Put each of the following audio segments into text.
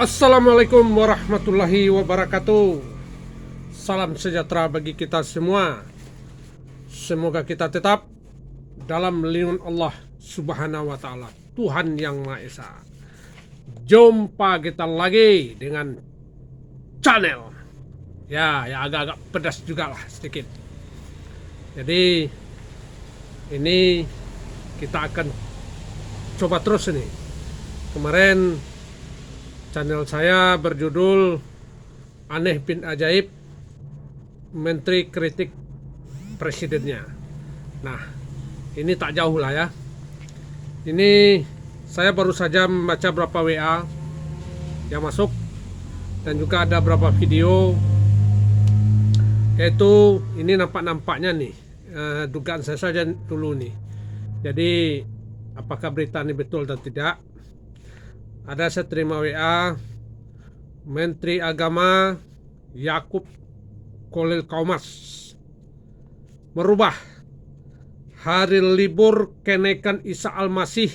Assalamualaikum warahmatullahi wabarakatuh. Salam sejahtera bagi kita semua. Semoga kita tetap dalam lindungan Allah Subhanahu wa Ta'ala, Tuhan yang Maha Esa. Jumpa kita lagi dengan channel ya agak-agak pedas juga lah sedikit. Jadi ini kita akan coba terus ini. Kemarin channel saya berjudul Aneh bin Ajaib, Menteri Kritik Presidennya. Nah, ini tak jauh lah ya. Ini saya baru saja membaca beberapa WA yang masuk dan juga ada beberapa video, yaitu ini nampaknya nih dugaan saya saja dulu nih. Jadi apakah berita ini betul dan tidak? Ada saya terima WA Menteri Agama Yakub Khalil Qaumas merubah hari libur kenaikan Isa Al-Masih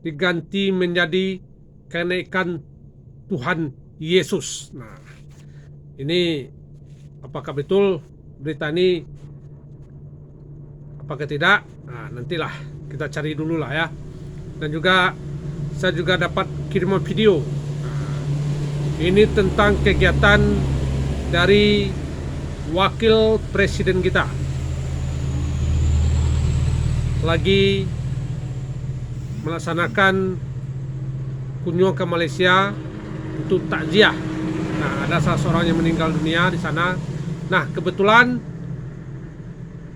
diganti menjadi kenaikan Tuhan Yesus. Nah, ini apakah betul berita ini? Apakah tidak? Nah, nantilah kita cari dulu lah ya. Dan juga saya juga dapat kiriman video. Ini tentang kegiatan dari wakil presiden kita, lagi melaksanakan kunjungan ke Malaysia untuk takziah. Nah, ada salah seorang yang meninggal dunia di sana. Nah, kebetulan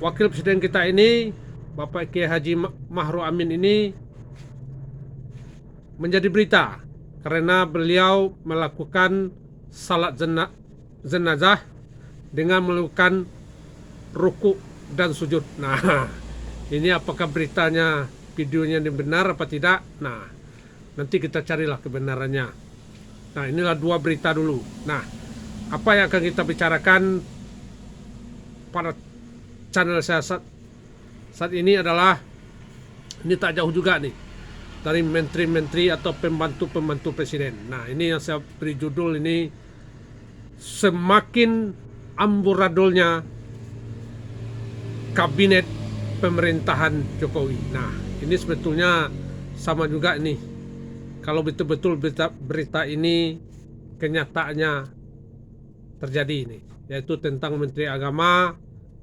wakil presiden kita ini, Bapak Kiai Haji Ma'ruf Amin ini menjadi berita karena beliau melakukan salat jenazah dengan melakukan rukuk dan sujud. Nah, ini apakah beritanya, videonya ini benar apa tidak? Nah, nanti kita carilah kebenarannya. Nah, inilah dua berita dulu. Nah, apa yang akan kita bicarakan pada channel saya saat ini adalah, ini tak jauh juga nih dari menteri-menteri atau pembantu-pembantu presiden. Nah, ini yang saya beri judul ini, semakin amburadulnya kabinet pemerintahan Jokowi. Nah, ini sebetulnya sama juga nih, kalau betul-betul berita ini kenyataannya terjadi ini, yaitu tentang Menteri Agama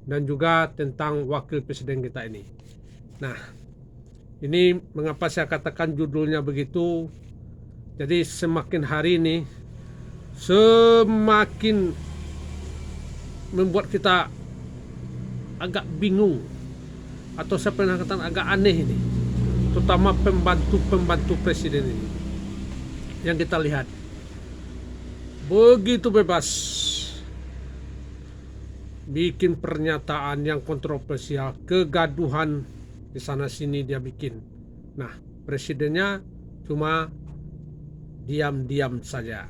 dan juga tentang wakil presiden kita ini. Nah, ini mengapa saya katakan judulnya begitu. Jadi semakin hari ini semakin membuat kita agak bingung, atau saya pernah katakan agak aneh ini, terutama pembantu-pembantu presiden ini yang kita lihat begitu bebas bikin pernyataan yang kontroversial, kegaduhan di sana sini dia bikin. Nah, presidennya cuma diam-diam saja.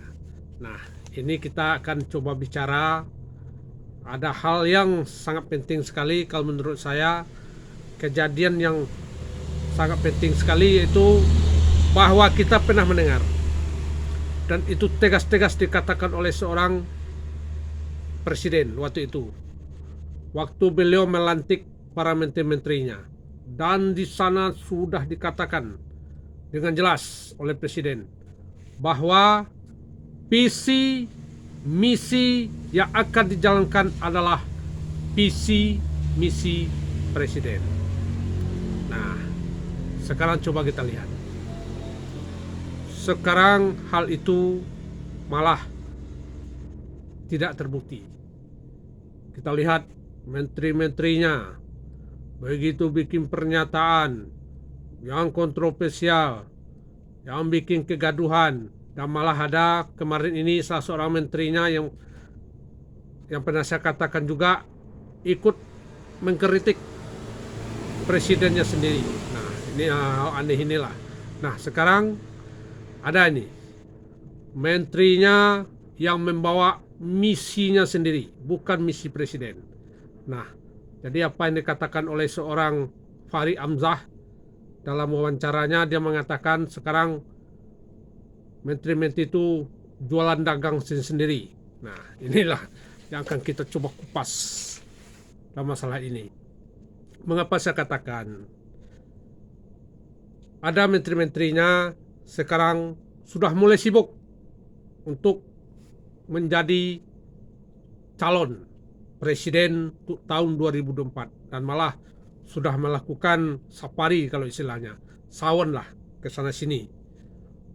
Nah, ini kita akan coba bicara. Ada hal yang sangat penting sekali kalau menurut saya, kejadian yang sangat penting sekali, yaitu bahwa kita pernah mendengar dan itu tegas-tegas dikatakan oleh seorang presiden waktu itu, waktu beliau melantik para menteri-menterinya. Dan di sana sudah dikatakan dengan jelas oleh presiden bahwa visi misi yang akan dijalankan adalah visi misi presiden. Nah, sekarang coba kita lihat. Sekarang hal itu malah tidak terbukti. Kita lihat menteri-menterinya begitu bikin pernyataan yang kontroversial, yang bikin kegaduhan, dan malah ada kemarin ini salah seorang menterinya yang pernah saya katakan juga ikut mengkritik presidennya sendiri. Nah, ini aneh inilah. Nah, sekarang ada ini menterinya yang membawa misinya sendiri, bukan misi presiden. Nah, jadi apa yang dikatakan oleh seorang Fahri Hamzah dalam wawancaranya, dia mengatakan sekarang menteri-menteri itu jualan dagang sendiri. Nah, inilah yang akan kita coba kupas dalam masalah ini. Mengapa saya katakan ada menteri-menterinya sekarang sudah mulai sibuk untuk menjadi calon presiden untuk tahun 2024 dan malah sudah melakukan safari, kalau istilahnya sawon lah, ke sana sini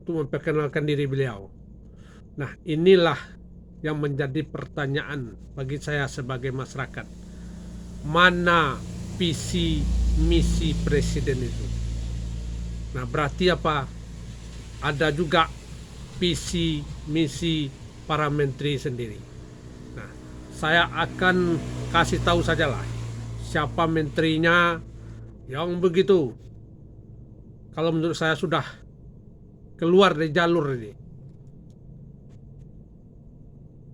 untuk memperkenalkan diri beliau. Nah, inilah yang menjadi pertanyaan bagi saya sebagai masyarakat. Mana visi misi presiden itu? Nah, berarti apa? Ada juga visi misi para menteri sendiri. Nah, saya akan kasih tahu sajalah siapa menterinya yang begitu, kalau menurut saya sudah keluar dari jalur ini.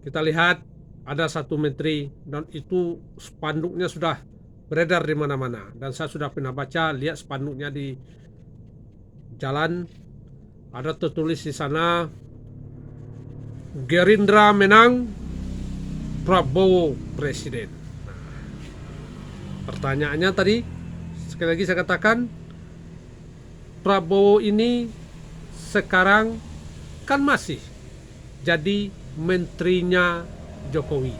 Kita lihat ada satu menteri dan itu spanduknya sudah beredar di mana-mana, dan saya sudah pernah baca, lihat spanduknya di jalan, ada tertulis di sana Gerindra menang, Prabowo presiden. Nah, pertanyaannya tadi, sekali lagi saya katakan, Prabowo ini sekarang kan masih jadi menterinya Jokowi,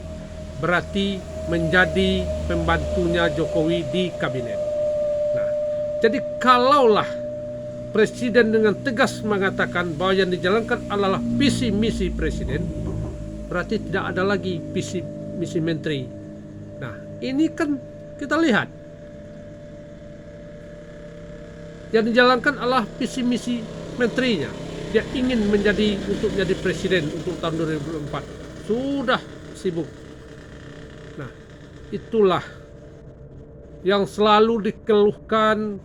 berarti menjadi pembantunya Jokowi di kabinet. Nah, jadi kalaulah presiden dengan tegas mengatakan bahwa yang dijalankan adalah visi misi presiden, berarti tidak ada lagi visi misi menteri. Nah, ini kan kita lihat yang dijalankan adalah visi misi menterinya. Dia ingin untuk menjadi presiden untuk tahun 2024. Sudah sibuk. Nah, itulah yang selalu dikeluhkan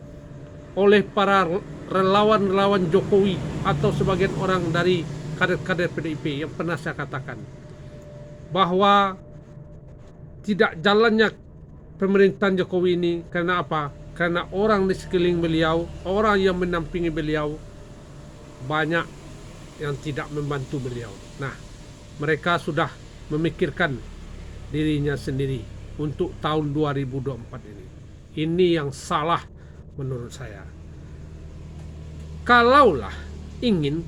oleh para relawan-relawan Jokowi atau sebagian orang dari kader-kader PDIP yang pernah saya katakan bahwa tidak jalannya pemerintahan Jokowi ini karena apa? Karena orang di sekeliling beliau, orang yang mendampingi beliau, banyak yang tidak membantu beliau. Nah, mereka sudah memikirkan dirinya sendiri untuk tahun 2024 ini. Ini yang salah menurut saya. Kalaulah ingin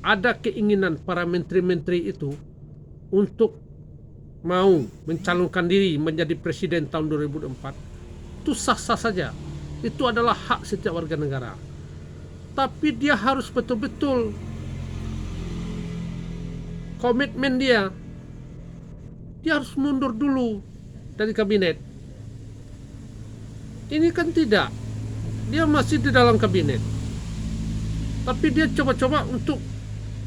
ada keinginan para menteri-menteri itu untuk mau mencalonkan diri menjadi presiden tahun 2024, itu sah-sah saja. Itu adalah hak setiap warga negara. Tapi dia harus betul-betul komitmen dia harus mundur dulu dari kabinet. Ini kan tidak, dia masih di dalam kabinet, tapi dia coba-coba untuk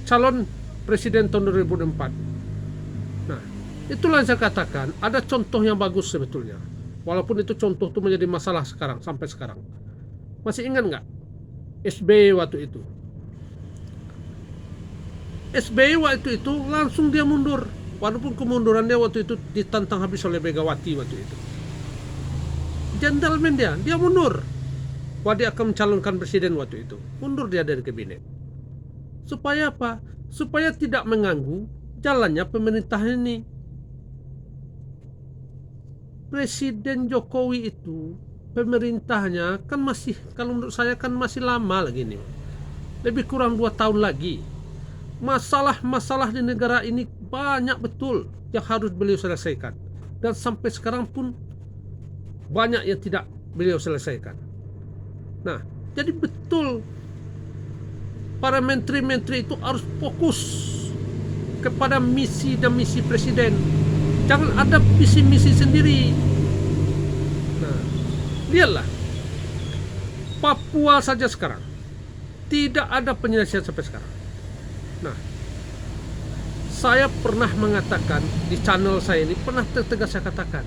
calon presiden tahun 2024. Nah, itulah yang saya katakan, ada contoh yang bagus sebetulnya, walaupun itu contoh itu menjadi masalah sekarang, sampai sekarang. Masih ingat nggak SBY waktu itu? SBY waktu itu langsung dia mundur, walaupun kemundurannya waktu itu ditantang habis oleh Megawati waktu itu. Gentleman dia mundur, bahwa dia akan mencalonkan presiden waktu itu. Mundur dia dari kabinet. Supaya apa? Supaya tidak mengganggu jalannya pemerintahan ini. Presiden Jokowi itu pemerintahnya kan masih, kalau menurut saya kan masih lama lagi nih, lebih kurang 2 tahun lagi. Masalah-masalah di negara ini banyak betul yang harus beliau selesaikan, dan sampai sekarang pun banyak yang tidak beliau selesaikan. Nah, jadi betul para menteri-menteri itu harus fokus kepada misi dan misi presiden. Jangan ada visi-misi sendiri. Nah, lihatlah Papua saja sekarang tidak ada penyelesaian sampai sekarang. Nah, saya pernah mengatakan di channel saya ini, pernah tegas saya katakan,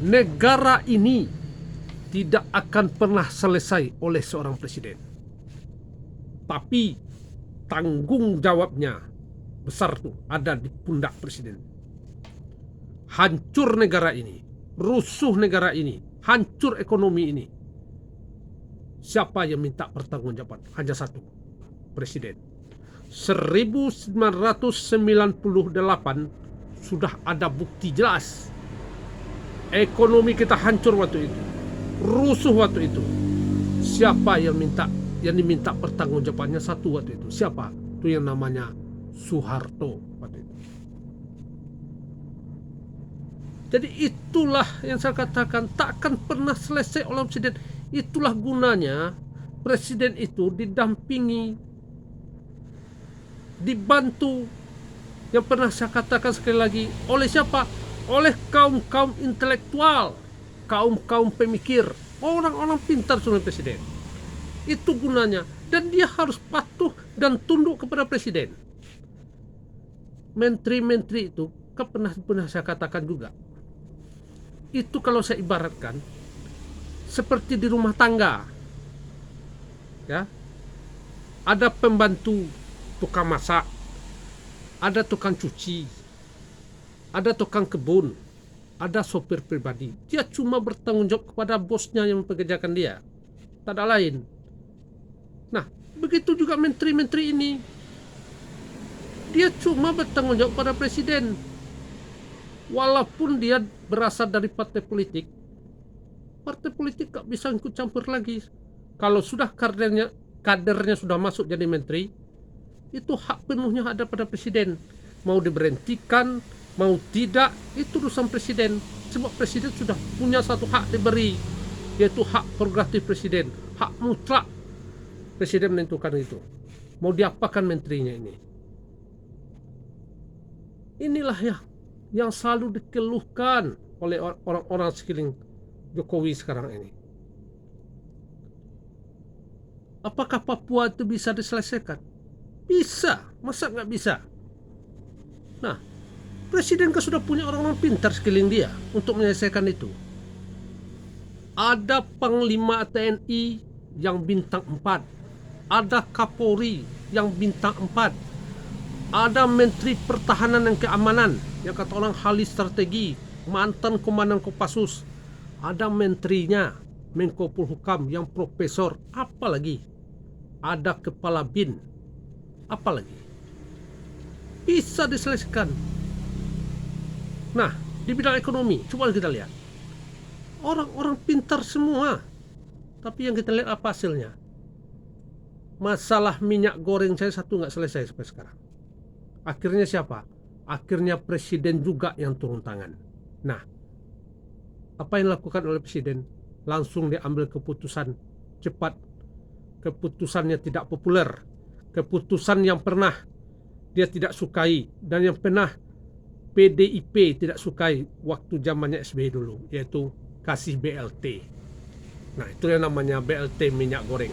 negara ini tidak akan pernah selesai oleh seorang presiden, tapi tanggung jawabnya besar tuh ada di pundak presiden. Hancur negara ini, rusuh negara ini, hancur ekonomi ini. Siapa yang minta pertanggungjawaban? Hanya satu, presiden. 1998 sudah ada bukti jelas. Ekonomi kita hancur waktu itu, rusuh waktu itu. Siapa yang diminta pertanggungjawabannya satu waktu itu? Siapa? Itu yang namanya Soeharto waktu itu. Jadi itulah yang saya katakan, takkan pernah selesai oleh presiden. Itulah gunanya presiden itu didampingi, dibantu, yang pernah saya katakan sekali lagi, oleh siapa? Oleh kaum-kaum intelektual, kaum-kaum pemikir, orang-orang pintar sebagai presiden. Itu gunanya, dan dia harus patuh dan tunduk kepada presiden. Menteri-menteri itu kan pernah saya katakan juga, itu kalau saya ibaratkan seperti di rumah tangga, ya, ada pembantu tukang masak, ada tukang cuci, ada tukang kebun, ada sopir pribadi. Dia cuma bertanggung jawab kepada bosnya yang mempekerjakan dia, tak ada lain. Nah, begitu juga menteri-menteri ini, dia cuma bertanggung jawab pada presiden. Walaupun dia berasal dari partai politik gak bisa ikut campur lagi. Kalau sudah kadernya sudah masuk jadi menteri, itu hak penuhnya ada pada presiden. Mau diberhentikan, mau tidak, itu urusan presiden. Sebab presiden sudah punya satu hak diberi, yaitu hak prerogatif presiden, hak mutlak. Presiden menentukan itu. Mau diapakan menterinya ini? Inilah yang selalu dikeluhkan oleh orang-orang sekeliling Jokowi sekarang ini. Apakah Papua itu bisa diselesaikan? Bisa, masa nggak bisa? Nah, presiden kan sudah punya orang-orang pintar sekeliling dia untuk menyelesaikan itu. Ada Panglima TNI yang bintang 4, ada Kapolri yang bintang 4, ada Menteri Pertahanan dan Keamanan yang kata orang ahli strategi, mantan komandan Kopassus, ada menterinya Menko Polhukam yang profesor, apalagi ada kepala BIN, apalagi bisa diselesaikan. Nah, di bidang ekonomi coba kita lihat, orang-orang pintar semua, tapi yang kita lihat apa hasilnya? Masalah minyak goreng saya satu nggak selesai sampai sekarang. Akhirnya siapa? Akhirnya presiden juga yang turun tangan. Nah, apa yang dilakukan oleh presiden? Langsung diambil keputusan cepat, keputusannya tidak populer, keputusan yang pernah dia tidak sukai dan yang pernah PDIP tidak sukai waktu zamannya SBY dulu, yaitu kasih BLT. Nah, itu yang namanya BLT minyak goreng.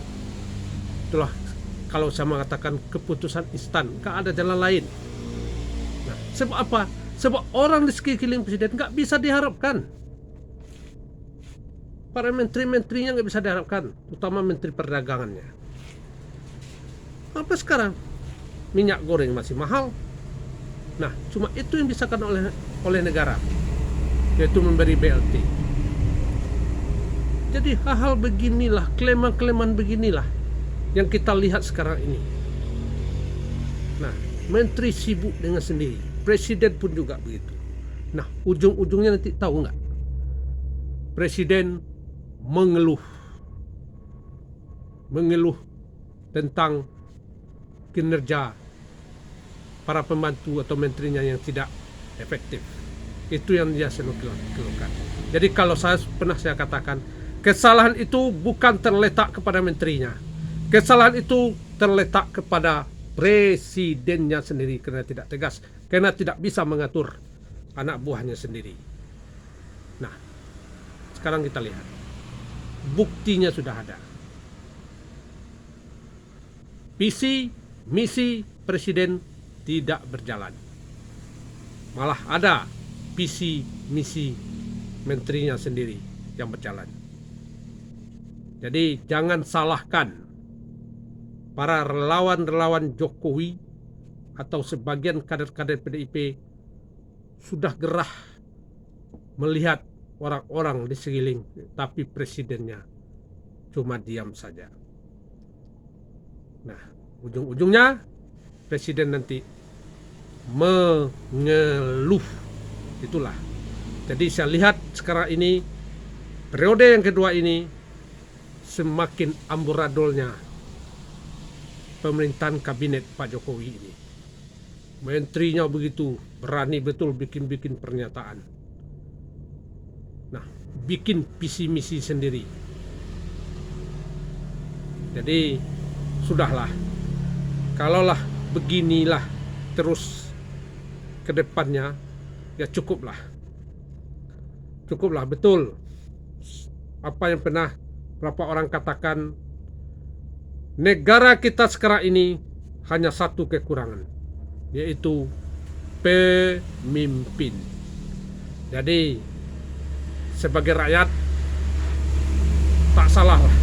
Itulah kalau saya mengatakan keputusan instan, gak ada jalan lain. Nah, sebab apa? Sebab orang di sekeliling presiden gak bisa diharapkan. Para menteri-menterinya gak bisa diharapkan, terutama menteri perdagangannya. Apa sekarang? Minyak goreng masih mahal. Nah, cuma itu yang disahkan oleh negara, yaitu memberi BLT. Jadi hal-hal beginilah, klaim-klaiman beginilah yang kita lihat sekarang ini. Nah, menteri sibuk dengan sendiri, presiden pun juga begitu. Nah, ujung-ujungnya nanti tahu nggak? Presiden mengeluh tentang kinerja para pembantu atau menterinya yang tidak efektif. Itu yang dia selalu keluhkan. Jadi kalau saya katakan, kesalahan itu bukan terletak kepada menterinya. Kesalahan itu terletak kepada presidennya sendiri karena tidak tegas, karena tidak bisa mengatur anak buahnya sendiri. Nah, sekarang kita lihat, buktinya sudah ada. Visi, misi presiden tidak berjalan. Malah ada visi, misi menterinya sendiri yang berjalan. Jadi jangan salahkan para relawan-relawan Jokowi atau sebagian kader-kader PDIP sudah gerah melihat orang-orang di sekeliling, tapi presidennya cuma diam saja. Nah, ujung-ujungnya presiden nanti mengeluh. Itulah. Jadi saya lihat sekarang ini periode yang kedua ini semakin amburadulnya pemerintahan kabinet Pak Jokowi ini. Menterinya begitu berani betul bikin pernyataan. Nah, bikin visi misi sendiri. Jadi sudahlah. Kalaulah beginilah terus ke depannya, ya cukuplah. Cukuplah, betul. Apa yang pernah berapa orang katakan, negara kita sekarang ini hanya satu kekurangan, yaitu pemimpin. Jadi sebagai rakyat tak salah lah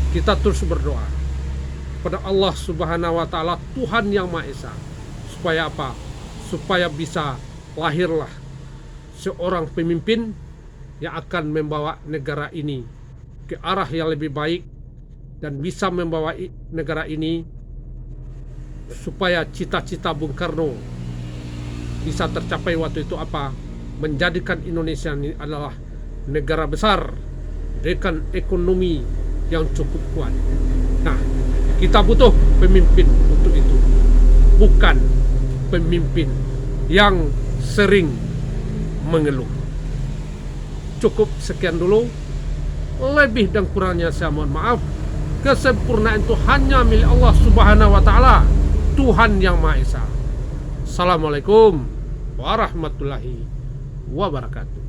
kita terus berdoa pada Allah Subhanahu wa Ta'ala, Tuhan yang Maha Esa, supaya apa? Supaya bisa lahirlah seorang pemimpin yang akan membawa negara ini ke arah yang lebih baik dan bisa membawa negara ini supaya cita-cita Bung Karno bisa tercapai waktu itu, apa? Menjadikan Indonesia ini adalah negara besar dengan ekonomi yang cukup kuat. Nah, kita butuh pemimpin untuk itu, bukan pemimpin yang sering mengeluh. Cukup sekian dulu. Lebih dan kurangnya saya mohon maaf. Kesempurnaan itu hanya milik Allah Subhanahu wa Ta'ala, Tuhan yang Maha Esa. Assalamualaikum warahmatullahi wabarakatuh.